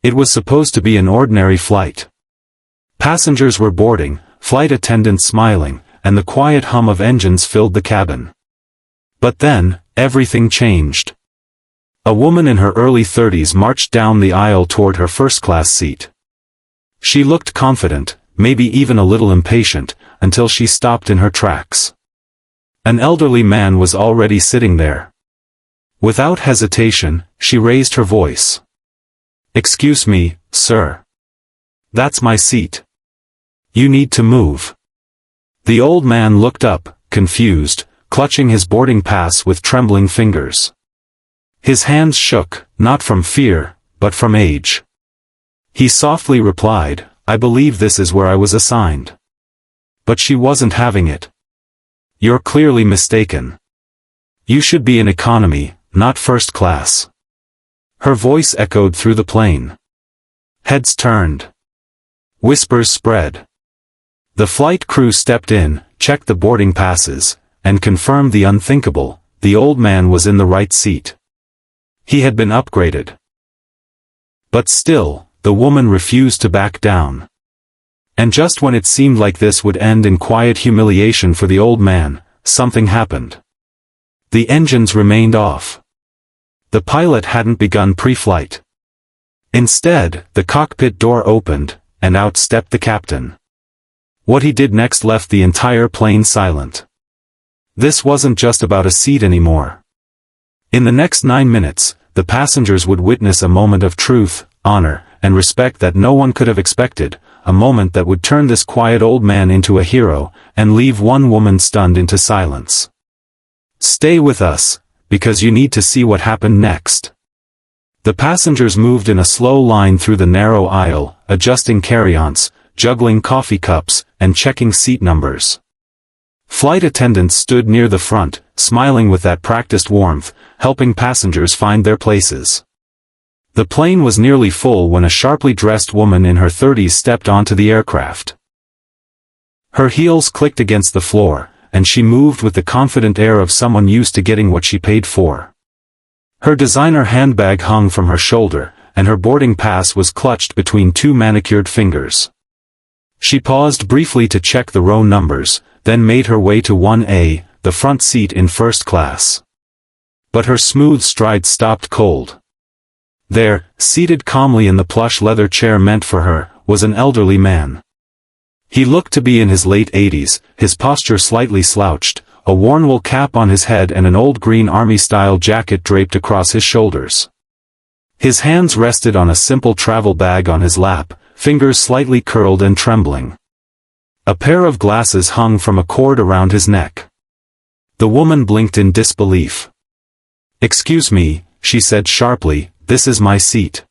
It was supposed to be an ordinary flight. Passengers were boarding, flight attendants smiling, and the quiet hum of engines filled the cabin. But then, everything changed. A woman in her early 30s marched down the aisle toward her first-class seat. She looked confident, maybe even a little impatient, until she stopped in her tracks. An elderly man was already sitting there. Without hesitation, she raised her voice. "Excuse me, sir. That's my seat. You need to move." The old man looked up, confused, clutching his boarding pass with trembling fingers. His hands shook, not from fear, but from age. He softly replied, "I believe this is where I was assigned." But she wasn't having it. "You're clearly mistaken. You should be in economy, not first class." Her voice echoed through the plane. Heads turned. Whispers spread. The flight crew stepped in, checked the boarding passes, and confirmed the unthinkable: the old man was in the right seat. He had been upgraded. But still, the woman refused to back down. And just when it seemed like this would end in quiet humiliation for the old man, something happened. The engines remained off. The pilot hadn't begun pre-flight. Instead, the cockpit door opened, and out stepped the captain. What he did next left the entire plane silent. This wasn't just about a seat anymore. In the next 9 minutes, the passengers would witness a moment of truth, honor, and respect that no one could have expected, a moment that would turn this quiet old man into a hero, and leave one woman stunned into silence. "Stay with us, because you need to see what happened next." The passengers moved in a slow line through the narrow aisle, adjusting carry-ons, juggling coffee cups, and checking seat numbers. Flight attendants stood near the front, smiling with that practiced warmth, helping passengers find their places. The plane was nearly full when a sharply dressed woman in her 30s stepped onto the aircraft. Her heels clicked against the floor, and she moved with the confident air of someone used to getting what she paid for. Her designer handbag hung from her shoulder, and her boarding pass was clutched between two manicured fingers. She paused briefly to check the row numbers, then made her way to 1A, the front seat in first class. But her smooth stride stopped cold. There, seated calmly in the plush leather chair meant for her, was an elderly man. He looked to be in his late 80s, his posture slightly slouched, a worn wool cap on his head and an old green army-style jacket draped across his shoulders. His hands rested on a simple travel bag on his lap, fingers slightly curled and trembling. A pair of glasses hung from a cord around his neck. The woman blinked in disbelief. "Excuse me," she said sharply, "this is my seat."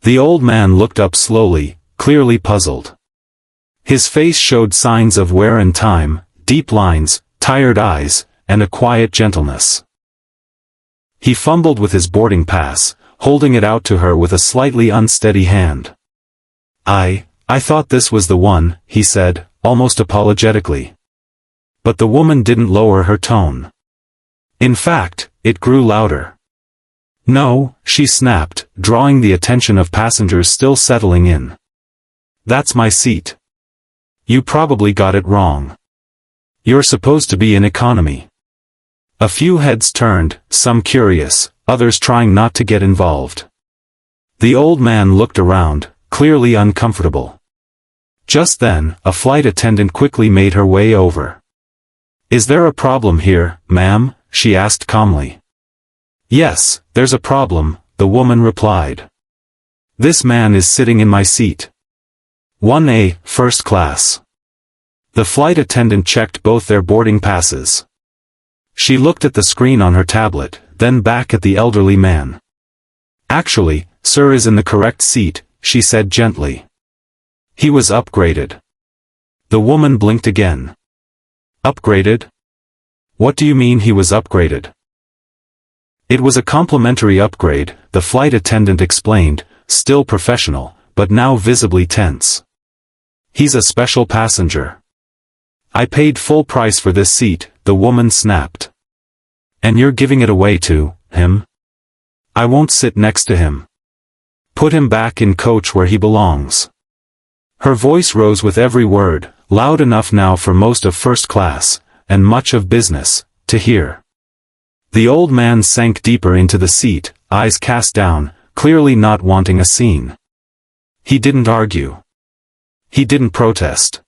The old man looked up slowly, clearly puzzled. His face showed signs of wear and time, deep lines, tired eyes, and a quiet gentleness. He fumbled with his boarding pass, holding it out to her with a slightly unsteady hand. I thought this was the one," he said, almost apologetically. But the woman didn't lower her tone. In fact, it grew louder. "No," she snapped, drawing the attention of passengers still settling in. "That's my seat. You probably got it wrong. You're supposed to be in economy." A few heads turned, some curious, others trying not to get involved. The old man looked around, clearly uncomfortable. Just then, a flight attendant quickly made her way over. "Is there a problem here, ma'am?" she asked calmly. "Yes, there's a problem," the woman replied. "This man is sitting in my seat. 1A, first class." The flight attendant checked both their boarding passes. She looked at the screen on her tablet, then back at the elderly man. "Actually, sir is in the correct seat," she said gently. "He was upgraded." The woman blinked again. "Upgraded? What do you mean he was upgraded?" "It was a complimentary upgrade," the flight attendant explained, still professional, but now visibly tense. "He's a special passenger." "I paid full price for this seat," the woman snapped. "And you're giving it away to him?" "I won't sit next to him." Put him back in coach where he belongs." Her voice rose with every word, loud enough now for most of first class, and much of business, to hear. The old man sank deeper into the seat, eyes cast down, clearly not wanting a scene. He didn't argue. He didn't protest.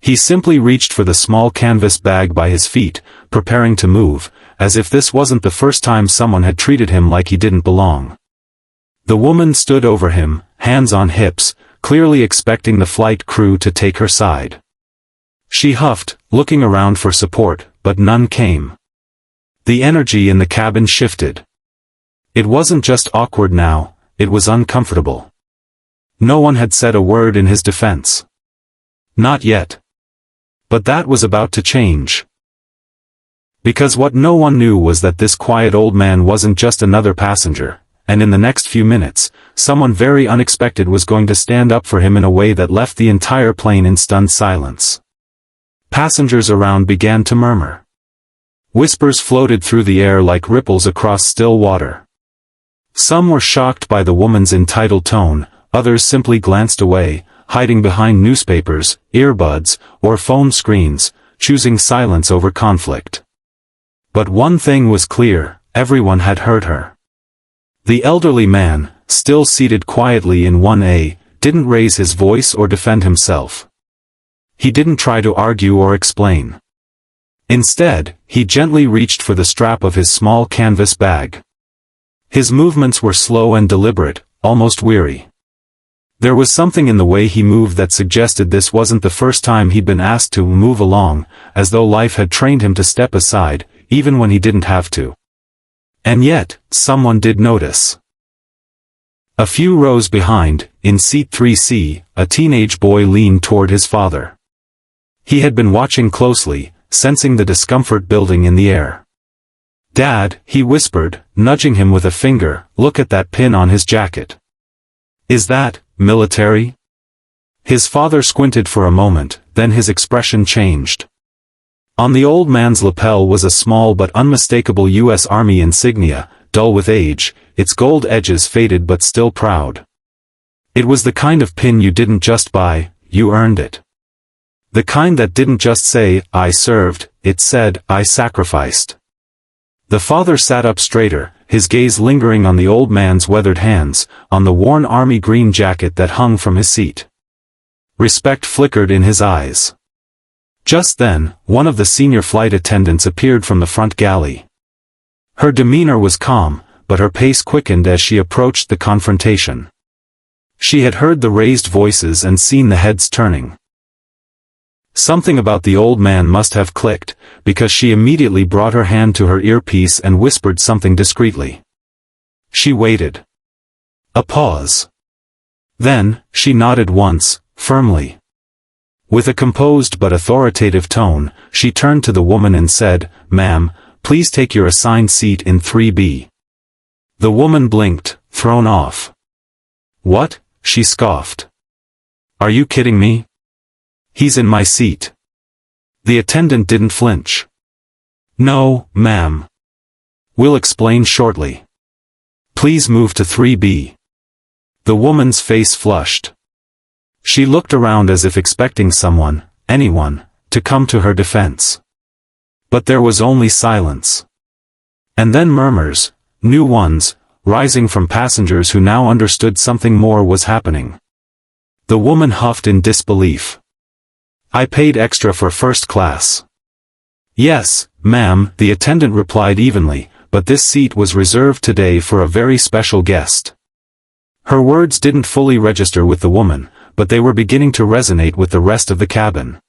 He simply reached for the small canvas bag by his feet, preparing to move, as if this wasn't the first time someone had treated him like he didn't belong. The woman stood over him, hands on hips, clearly expecting the flight crew to take her side. She huffed, looking around for support, but none came. The energy in the cabin shifted. It wasn't just awkward now, it was uncomfortable. No one had said a word in his defense. Not yet. But that was about to change. Because what no one knew was that this quiet old man wasn't just another passenger, and in the next few minutes, someone very unexpected was going to stand up for him in a way that left the entire plane in stunned silence. Passengers around began to murmur. Whispers floated through the air like ripples across still water. Some were shocked by the woman's entitled tone, others simply glanced away, hiding behind newspapers, earbuds, or phone screens, choosing silence over conflict. But one thing was clear, everyone had heard her. The elderly man, still seated quietly in 1A, didn't raise his voice or defend himself. He didn't try to argue or explain. Instead, he gently reached for the strap of his small canvas bag. His movements were slow and deliberate, almost weary. There was something in the way he moved that suggested this wasn't the first time he'd been asked to move along, as though life had trained him to step aside, even when he didn't have to. And yet, someone did notice. A few rows behind, in seat 3C, a teenage boy leaned toward his father. He had been watching closely, sensing the discomfort building in the air. "Dad," he whispered, nudging him with a finger, "look at that pin on his jacket. Is that military?" His father squinted for a moment, then his expression changed. On the old man's lapel was a small but unmistakable U.S. Army insignia, dull with age, its gold edges faded but still proud. It was the kind of pin you didn't just buy, you earned it. The kind that didn't just say, "I served," it said, "I sacrificed." The father sat up straighter, his gaze lingering on the old man's weathered hands, on the worn army green jacket that hung from his seat. Respect flickered in his eyes. Just then, one of the senior flight attendants appeared from the front galley. Her demeanor was calm, but her pace quickened as she approached the confrontation. She had heard the raised voices and seen the heads turning. Something about the old man must have clicked, because she immediately brought her hand to her earpiece and whispered something discreetly. She waited. A pause. Then, she nodded once, firmly. With a composed but authoritative tone, she turned to the woman and said, "Ma'am, please take your assigned seat in 3B." The woman blinked, thrown off. "What?" she scoffed. "Are you kidding me? He's in my seat." The attendant didn't flinch. "No, ma'am. We'll explain shortly. Please move to 3B." The woman's face flushed. She looked around as if expecting someone, anyone, to come to her defense. But there was only silence. And then murmurs, new ones, rising from passengers who now understood something more was happening. The woman huffed in disbelief. "I paid extra for first class." "Yes, ma'am," the attendant replied evenly, "but this seat was reserved today for a very special guest." Her words didn't fully register with the woman, but they were beginning to resonate with the rest of the cabin.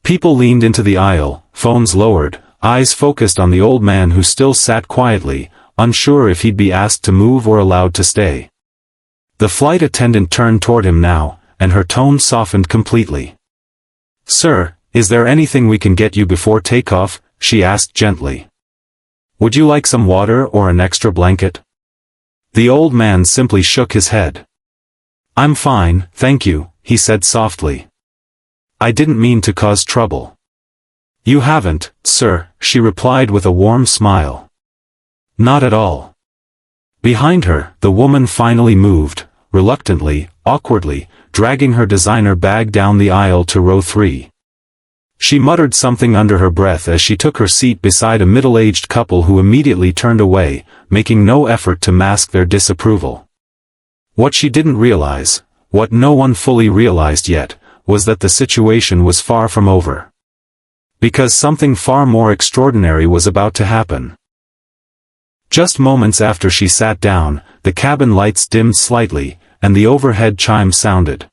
People leaned into the aisle, phones lowered, eyes focused on the old man who still sat quietly, unsure if he'd be asked to move or allowed to stay. The flight attendant turned toward him now, and her tone softened completely. "Sir, is there anything we can get you before takeoff?" she asked gently. "Would you like some water or an extra blanket?" The old man simply shook his head. "I'm fine, thank you," he said softly. "I didn't mean to cause trouble." "You haven't, sir," she replied with a warm smile. "Not at all." Behind her, the woman finally moved, reluctantly, awkwardly, dragging her designer bag down the aisle to row 3. She muttered something under her breath as she took her seat beside a middle-aged couple who immediately turned away, making no effort to mask their disapproval. What she didn't realize, what no one fully realized yet, was that the situation was far from over. Because something far more extraordinary was about to happen. Just moments after she sat down, the cabin lights dimmed slightly, and the overhead chime sounded.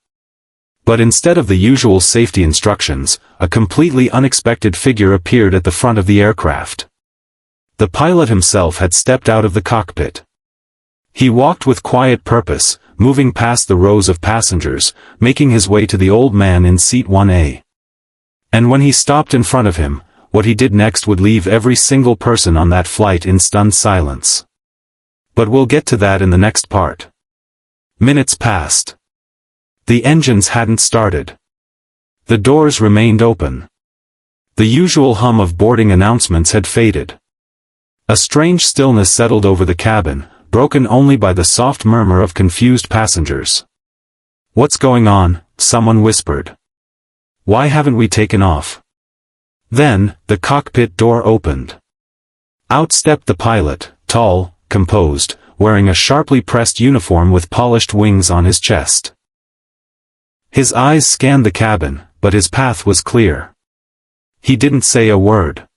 But instead of the usual safety instructions, a completely unexpected figure appeared at the front of the aircraft. The pilot himself had stepped out of the cockpit. He walked with quiet purpose, moving past the rows of passengers, making his way to the old man in seat 1A. And when he stopped in front of him, what he did next would leave every single person on that flight in stunned silence. But we'll get to that in the next part. Minutes passed. The engines hadn't started. The doors remained open. The usual hum of boarding announcements had faded. A strange stillness settled over the cabin, broken only by the soft murmur of confused passengers. "What's going on?" someone whispered. "Why haven't we taken off?" Then, the cockpit door opened. Out stepped the pilot, tall, composed, wearing a sharply pressed uniform with polished wings on his chest. His eyes scanned the cabin, but his path was clear. He didn't say a word.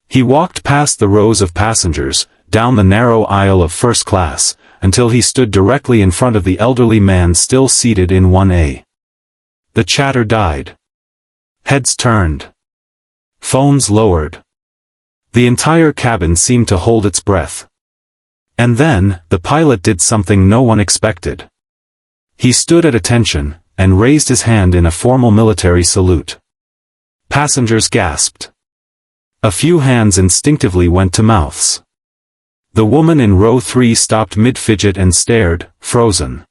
He walked past the rows of passengers, down the narrow aisle of first class, until he stood directly in front of the elderly man still seated in 1A. The chatter died. Heads turned. Phones lowered. The entire cabin seemed to hold its breath. And then, the pilot did something no one expected. He stood at attention, and raised his hand in a formal military salute. Passengers gasped. A few hands instinctively went to mouths. The woman in row 3 stopped mid-fidget and stared, frozen.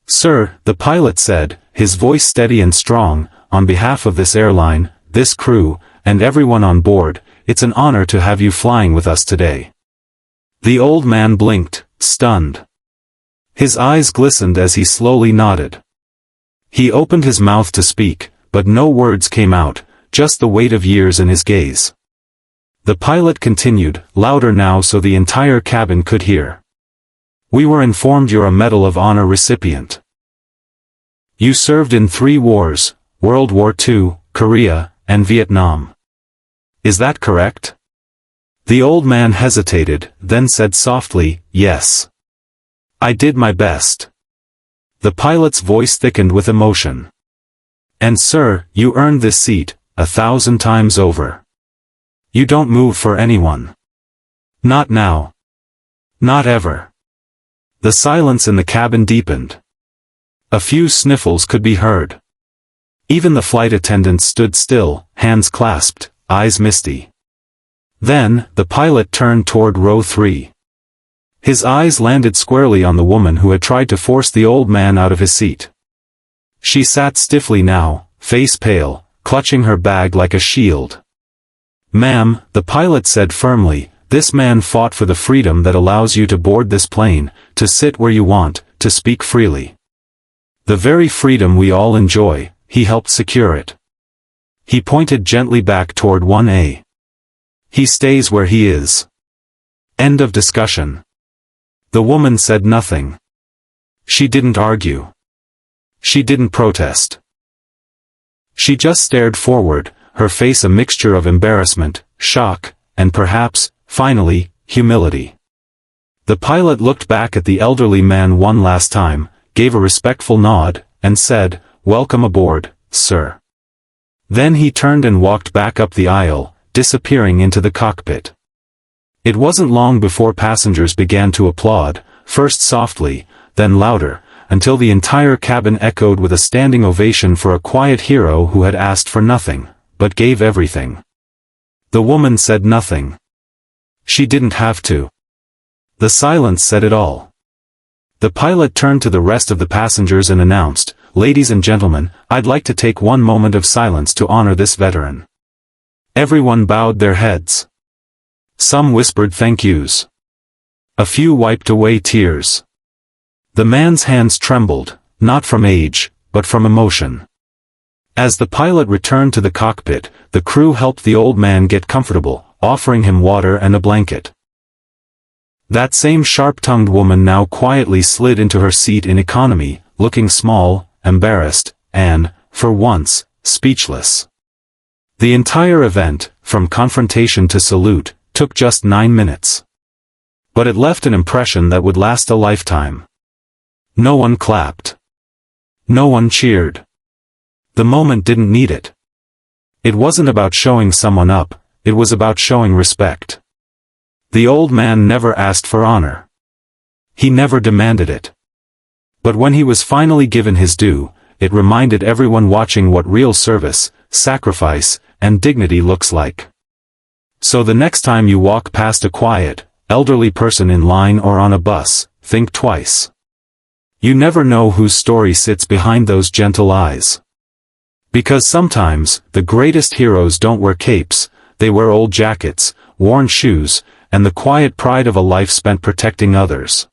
"Sir," the pilot said, his voice steady and strong, "on behalf of this airline, this crew, and everyone on board, it's an honor to have you flying with us today." The old man blinked, stunned. His eyes glistened as he slowly nodded. He opened his mouth to speak, but no words came out, just the weight of years in his gaze. The pilot continued, louder now so the entire cabin could hear. "We were informed you're a Medal of Honor recipient. You served in 3 wars, World War II, Korea, and Vietnam. Is that correct?" The old man hesitated, then said softly, "Yes. I did my best." The pilot's voice thickened with emotion. "And sir, you earned this seat, 1,000 times over. You don't move for anyone. Not now. Not ever." The silence in the cabin deepened. A few sniffles could be heard. Even the flight attendants stood still, hands clasped, eyes misty. Then, the pilot turned toward row 3. His eyes landed squarely on the woman who had tried to force the old man out of his seat. She sat stiffly now, face pale, clutching her bag like a shield. "Ma'am," the pilot said firmly, "this man fought for the freedom that allows you to board this plane, to sit where you want, to speak freely. The very freedom we all enjoy, he helped secure it." He pointed gently back toward 1A. "He stays where he is. End of discussion." The woman said nothing. She didn't argue. She didn't protest. She just stared forward, her face a mixture of embarrassment, shock, and perhaps, finally, humility. The pilot looked back at the elderly man one last time, gave a respectful nod, and said, "Welcome aboard, sir." Then he turned and walked back up the aisle, disappearing into the cockpit. It wasn't long before passengers began to applaud, first softly, then louder, until the entire cabin echoed with a standing ovation for a quiet hero who had asked for nothing, but gave everything. The woman said nothing. She didn't have to. The silence said it all. The pilot turned to the rest of the passengers and announced, "Ladies and gentlemen, I'd like to take one moment of silence to honor this veteran." Everyone bowed their heads. Some whispered thank yous. A few wiped away tears. The man's hands trembled, not from age, but from emotion. As the pilot returned to the cockpit, the crew helped the old man get comfortable, offering him water and a blanket. That same sharp-tongued woman now quietly slid into her seat in economy, looking small, embarrassed, and, for once, speechless. The entire event, from confrontation to salute, took just 9 minutes. But it left an impression that would last a lifetime. No one clapped. No one cheered. The moment didn't need it. It wasn't about showing someone up, it was about showing respect. The old man never asked for honor. He never demanded it. But when he was finally given his due, it reminded everyone watching what real service, sacrifice, and dignity looks like. So the next time you walk past a quiet, elderly person in line or on a bus, think twice. You never know whose story sits behind those gentle eyes. Because sometimes, the greatest heroes don't wear capes, they wear old jackets, worn shoes, and the quiet pride of a life spent protecting others.